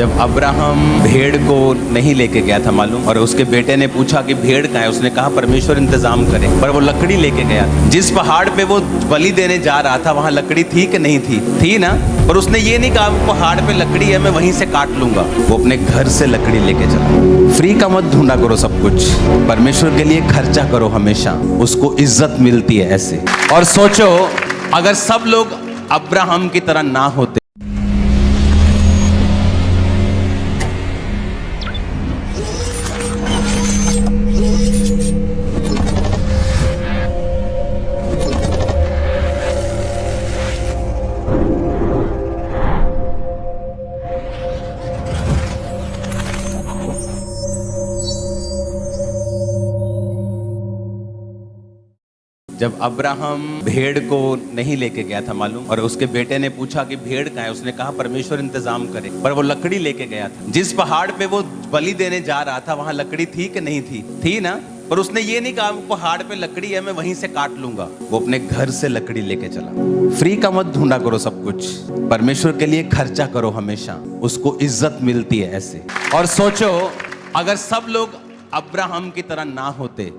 जब अब्राहम भेड़ को नहीं लेके गया था मालूम, और उसके बेटे ने पूछा कि भेड़ कहाँ है, उसने कहा परमेश्वर इंतजाम करे, पर वो लकड़ी लेके गया। जिस पहाड़ पे वो बलि देने जा रहा था वहां लकड़ी थी कि नहीं थी? थी ना। पर उसने ये नहीं कहा पहाड़ पे लकड़ी है मैं वहीं से काट लूंगा, वो अपने घर से लकड़ी लेके चला। फ्री का मत ढूंढा करो सब कुछ, परमेश्वर के लिए खर्चा करो हमेशा, उसको इज्जत मिलती है ऐसे। और सोचो अगर सब लोग अब्राहम की तरह ना होते, जब अब्राहम भेड़ को नहीं लेके गया था मालूम, और उसके बेटे ने पूछा कि भेड़ कहाँ है, उसने कहा परमेश्वर इंतजाम करे, पर वो लकड़ी लेके गया था। जिस पहाड़ पे वो बलि देने जा रहा था वहां लकड़ी थी कि नहीं थी? थी ना। पर उसने ये नहीं कहा पहाड़ पे लकड़ी है मैं वहीं से काट लूंगा, वो अपने घर से लकड़ी लेके चला। फ्री का मत ढूंढा करो सब कुछ, परमेश्वर के लिए खर्चा करो हमेशा, उसको इज्जत मिलती है ऐसे। और सोचो अगर सब लोग अब्राहम की तरह ना होते,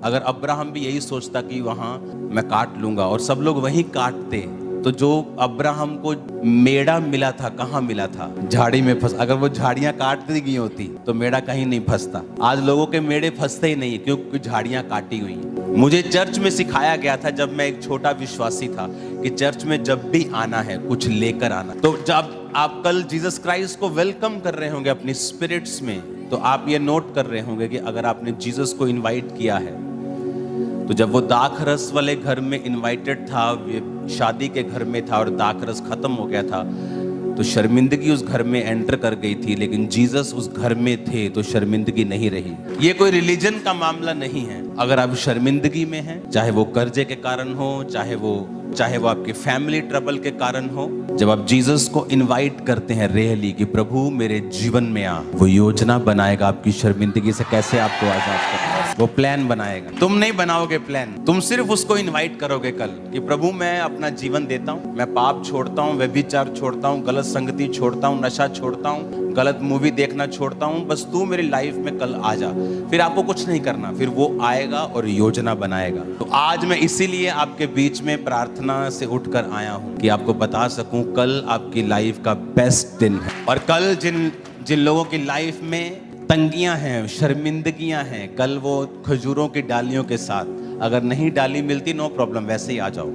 अगर अब्राहम भी यही सोचता कि वहां मैं काट लूंगा और सब लोग वहीं काटते, तो जो अब्राहम को मेढ़ा मिला था कहाँ मिला था? झाड़ी में फंस। अगर वो झाड़ियां काट दी गई होती तो मेढ़ा कहीं नहीं फंसता। आज लोगों के मेढ़े फंसते ही नहीं क्योंकि झाड़ियां काटी हुई हैं। मुझे चर्च में सिखाया गया था जब मैं एक छोटा विश्वासी था कि चर्च में जब भी आना है कुछ लेकर आना। तो जब आप कल जीसस क्राइस्ट को वेलकम कर रहे होंगे अपनी स्पिरिट्स में, तो आप ये नोट कर रहे होंगे कि अगर आपने जीसस को इनवाइट किया है, तो जब वो दाखरस वाले घर में इनवाइटेड था, शादी के घर में था और दाखरस खत्म हो गया था, तो शर्मिंदगी उस घर में एंटर कर गई थी, लेकिन जीसस उस घर में थे तो शर्मिंदगी नहीं रही। ये कोई रिलीजन का मामला नहीं है। अगर आप शर्मिंदगी में हैं, चाहे वो कर्जे के कारण हो, चाहे वो आपके फैमिली ट्रबल के कारण हो, जब आप जीसस को इनवाइट करते हैं रियली कि प्रभु मेरे जीवन में आ, वो योजना बनाएगा आपकी शर्मिंदगी से कैसे आपको आजाद करना है। वो प्लान बनाएगा, तुम नहीं बनाओगे प्लान, तुम सिर्फ उसको इनवाइट करोगे कल कि प्रभु मैं अपना जीवन देता हूँ, मैं पाप छोड़ता हूँ, व्यभिचार छोड़ता हूँ, गलत संगति छोड़ता हूँ, नशा छोड़ता हूँ, गलत मूवी देखना छोड़ता हूँ, बस तू मेरी लाइफ में कल आ जा। फिर आपको कुछ नहीं करना, फिर वो आएगा और योजना बनाएगा। तो आज मैं इसीलिए आपके बीच में प्रार्थना से उठकर आया हूँ कि आपको बता सकूं कल आपकी लाइफ का बेस्ट दिन है। और कल जिन लोगों की लाइफ में तंगियां हैं, शर्मिंदगियां हैं, कल वो खजूरों की डालियों के साथ, अगर नहीं डाली मिलती नो प्रॉब्लम, वैसे ही आ जाओ,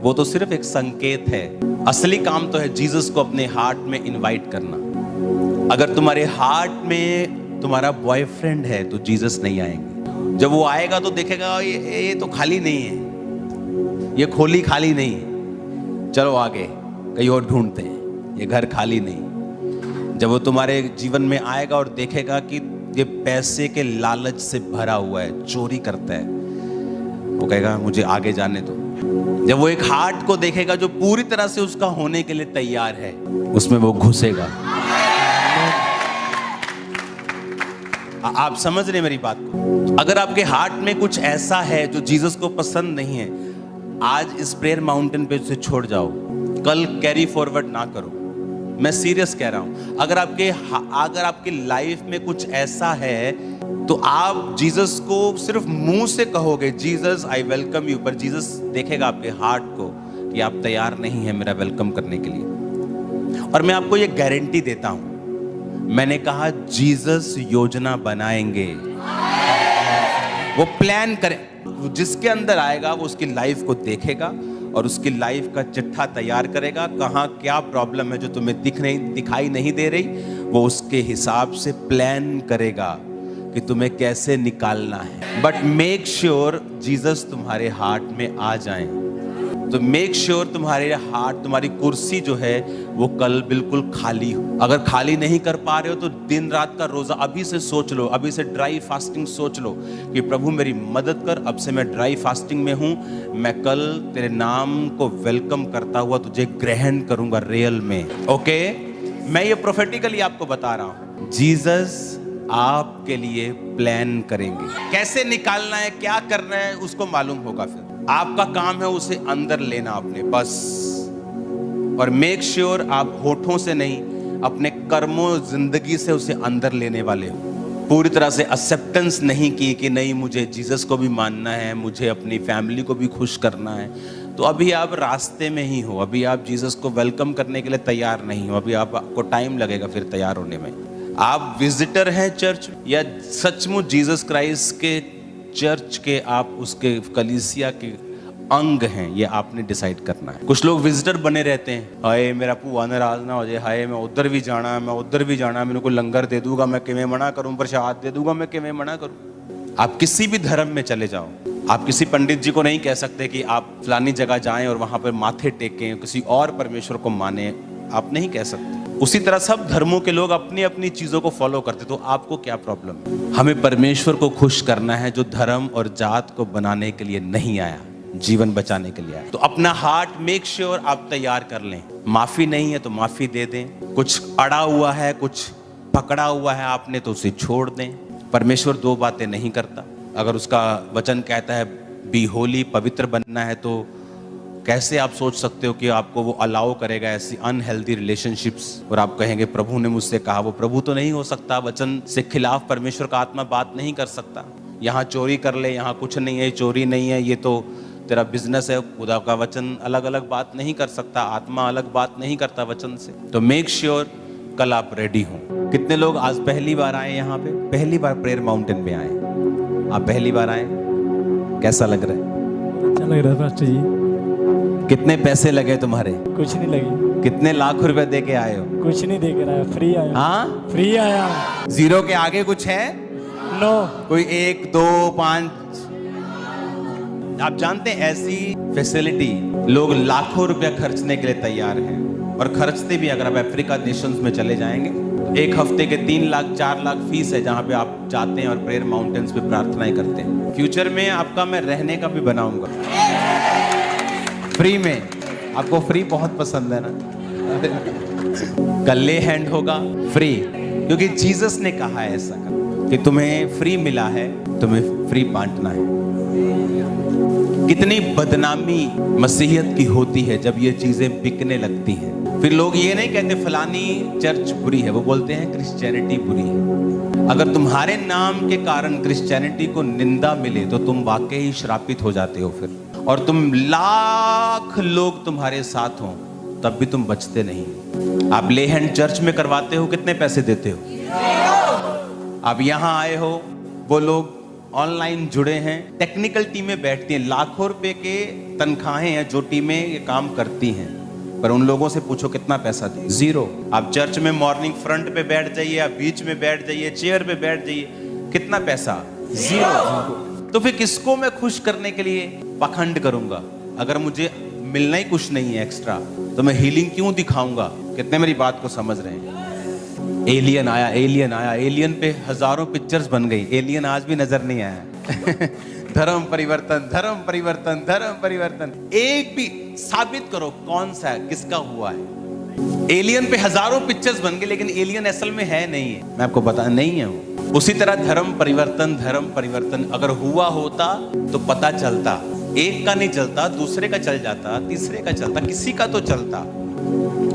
वो तो सिर्फ एक संकेत है। असली काम तो है जीसस को अपने हार्ट में इनवाइट करना। अगर तुम्हारे हार्ट में तुम्हारा बॉयफ्रेंड है तो जीसस नहीं आएंगे। जब वो आएगा तो देखेगा ये तो खाली नहीं है, ये खोली खाली नहीं है, चलो आगे कहीं और ढूंढते हैं, ये घर खाली नहीं। जब वो तुम्हारे जीवन में आएगा और देखेगा कि ये पैसे के लालच से भरा हुआ है, चोरी करता है, वो कहेगा मुझे आगे जाने दो। जब वो एक हार्ट को देखेगा जो पूरी तरह से उसका होने के लिए तैयार है, उसमें वो घुसेगा। आप समझ रहे मेरी बात को? अगर आपके हार्ट में कुछ ऐसा है जो जीसस को पसंद नहीं है, आज इस प्रेयर माउंटेन पे उसे छोड़ जाओ, कल कैरी फॉरवर्ड ना करो। मैं सीरियस कह रहा हूं। अगर आपकी लाइफ में कुछ ऐसा है तो आप जीसस को सिर्फ मुंह से कहोगे जीसस आई वेलकम यू, पर जीसस देखेगा आपके हार्ट को कि आप तैयार नहीं है मेरा वेलकम करने के लिए। और मैं आपको ये गारंटी देता हूं, मैंने कहा जीसस योजना बनाएंगे, वो प्लान करे। जिसके अंदर आएगा वो उसकी लाइफ को देखेगा और उसकी लाइफ का चिट्ठा तैयार करेगा, कहाँ क्या प्रॉब्लम है जो तुम्हें दिखाई नहीं दे रही, वो उसके हिसाब से प्लान करेगा कि तुम्हें कैसे निकालना है। बट मेक श्योर जीसस तुम्हारे हार्ट में आ जाए। तो मेक श्योर तुम्हारी कुर्सी जो है वो कल बिल्कुल खाली हो। अगर खाली नहीं कर पा रहे हो तो दिन रात का रोजा अभी से सोच लो, अभी से ड्राई फास्टिंग सोच लो कि प्रभु मेरी मदद कर, अब से मैं ड्राई फास्टिंग में हूँ, मैं कल तेरे नाम को वेलकम करता हुआ तुझे ग्रहण करूंगा रियल में। ओके, मैं ये प्रोफेटिकली आपको बता रहा हूँ, जीसस आपके लिए प्लान करेंगे। कैसे निकालना है, क्या करना है, उसको मालूम होगा। फिर आपका काम है उसे अंदर लेना अपने, बस। और मेक श्योर आप होठों से नहीं अपने कर्मों जिंदगी से उसे अंदर लेने वाले हो। पूरी तरह से एक्सेप्टेंस नहीं की कि नहीं मुझे जीसस को भी मानना है, मुझे अपनी फैमिली को भी खुश करना है, तो अभी आप रास्ते में ही हो, अभी आप जीसस को वेलकम करने के लिए तैयार नहीं हो, अभी आपको टाइम लगेगा फिर तैयार होने में। आप विजिटर हैं चर्च, या सचमुच जीसस क्राइस्ट के चर्च के आप उसके कलीसिया के अंग हैं, ये आपने डिसाइड करना है। कुछ लोग विजिटर बने रहते हैं, हाय मेरा भूआ नाराज ना हो जाए, हाय मैं उधर भी जाना है, मैं उधर भी जाना है, मेरे को लंगर दे दूंगा मैं किवें मना करूं, प्रसाद दे दूंगा मैं किवें मना करूं। आप किसी भी धर्म में चले जाओ, आप किसी पंडित जी को नहीं कह सकते कि आप फलानी जगह जाएं और वहां पर माथे टेकें, किसी और परमेश्वर को माने, आप नहीं कह सकते। उसी तरह सब धर्मों के लोग अपनी अपनी चीजों को फॉलो करते, तो आपको क्या प्रॉब्लम है? हमें परमेश्वर को खुश करना है, जो धर्म और जात को बनाने के लिए नहीं आया, जीवन बचाने के लिए आया। तो अपना हार्ट मेक श्योर आप तैयार कर लें। माफी नहीं है तो माफी दे दें, कुछ अड़ा हुआ है, कुछ पकड़ा हुआ है आपने तो उसे छोड़ दें। परमेश्वर दो बातें नहीं करता। अगर उसका वचन कहता है बी होली, पवित्र बनना है, तो कैसे आप सोच सकते हो कि आपको वो अलाउ करेगा ऐसी अनहेल्दी रिलेशनशिप्स? और आप कहेंगे प्रभु ने मुझसे कहा। वो प्रभु तो नहीं हो सकता, वचन से खिलाफ परमेश्वर का आत्मा बात नहीं कर सकता। यहाँ चोरी कर ले, यहाँ कुछ नहीं है, चोरी नहीं है, ये तो तेरा बिजनेस है। खुदा का वचन अलग अलग बात नहीं कर सकता, आत्मा अलग बात नहीं करता वचन से। तो मेक श्योर कल आप रेडी हो। कितने लोग आज पहली बार आए यहाँ पे, पहली बार प्रेयर माउंटेन पे आए? आप पहली बार आए, कैसा लग रहा है? अच्छा लग रहा है पास्टर जी। कितने पैसे लगे तुम्हारे? कुछ नहीं लगे। कितने लाख रुपए दे के आए हो? कुछ नहीं दे कर आया, फ्री आया। हाँ, फ्री आया। जीरो के आगे कुछ है? नो। कोई 1 2 5? आप जानते हैं ऐसी फैसिलिटी लोग लाखों रुपया खर्चने के लिए तैयार हैं, और खर्चते भी। अगर आप अफ्रीका नेशंस में चले जाएंगे, एक हफ्ते के 3 लाख 4 लाख फीस है, जहां पे आप जाते हैं और प्रेयर माउंटेन्स पे प्रार्थनाएं करते हैं। फ्यूचर में आपका मैं रहने का भी बनाऊंगा फ्री में। आपको फ्री बहुत पसंद है ना? कल ले हैंड होगा फ्री, क्योंकि जीसस ने कहा है ऐसा कि तुम्हें फ्री मिला है, तुम्हें फ्री बांटना है। कितनी बदनामी मसीहियत की होती है जब ये चीजें बिकने लगती हैं। फिर लोग ये नहीं कहते फलानी चर्च बुरी है, वो बोलते हैं क्रिश्चियनिटी बुरी है। अगर तुम्हारे नाम के कारण क्रिश्चियनिटी को निंदा मिले तो तुम वाकई ही श्रापित हो जाते हो फिर, और तुम लाख लोग तुम्हारे साथ हों तब भी तुम बचते नहीं। आप ले हैंड चर्च में करवाते हो, कितने पैसे देते हो? आप यहां आए हो, वो लोग ऑनलाइन जुड़े हैं, टेक्निकल टीमें बैठती हैं, लाखों रुपए के तनख्वाहें हैं जो टीमें ये काम करती हैं, पर उन लोगों से पूछो कितना पैसा दे? जीरो। आप चर्च में मॉर्निंग फ्रंट पे बैठ जाइए, आप बीच में बैठ जाइए, चेयर पे बैठ जाइए, कितना पैसा? जीरो। तो फिर किसको मैं खुश करने के लिए पाखंड करूंगा? अगर मुझे मिलना ही कुछ नहीं है एक्स्ट्रा, तो मैं हीलिंग क्यों दिखाऊंगा? कितने मेरी बात को समझ रहे हैं? एलियन आया, एलियन आया, एलियन पे हजारों पिक्चर्स बन गई, एलियन आज भी नजर नहीं आया। धर्म परिवर्तन, धर्म परिवर्तन, धर्म परिवर्तन, एक भी साबित करो कौन सा है, किसका हुआ है? एलियन पे हजारों पिक्चर्स बन गए, लेकिन एलियन असल में है नहीं है। मैं आपको बता, नहीं है वो। उसी तरह धर्म परिवर्तन अगर हुआ होता तो पता चलता। एक का नहीं चलता, दूसरे का चल जाता, तीसरे का चलता, किसी का तो चलता।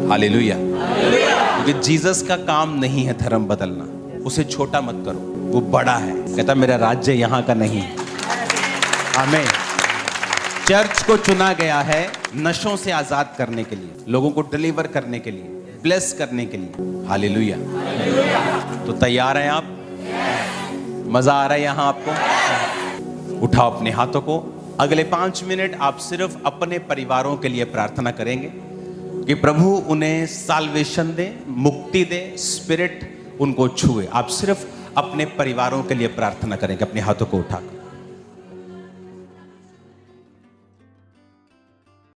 हालेलुया। क्योंकि जीसस का काम नहीं है धर्म बदलना, उसे छोटा मत करो, वो बड़ा है। कहता मेरा राज्य यहाँ का नहीं। आमीन। चर्च को चुना गया है नशों से आजाद करने के लिए, लोगों को डिलीवर करने के लिए, ब्लेस करने के लिए। हालेलुया। तो तैयार हैं आप? मजा आ रहा है यहाँ आपको? उठाओ अपने हाथों को। अगले 5 मिनट आप सिर्फ अपने परिवारों के लिए प्रार्थना करेंगे कि प्रभु उन्हें साल्वेशन दे, मुक्ति दे, स्पिरिट उनको छुए। आप सिर्फ अपने परिवारों के लिए प्रार्थना करेंगे अपने हाथों को उठाकर।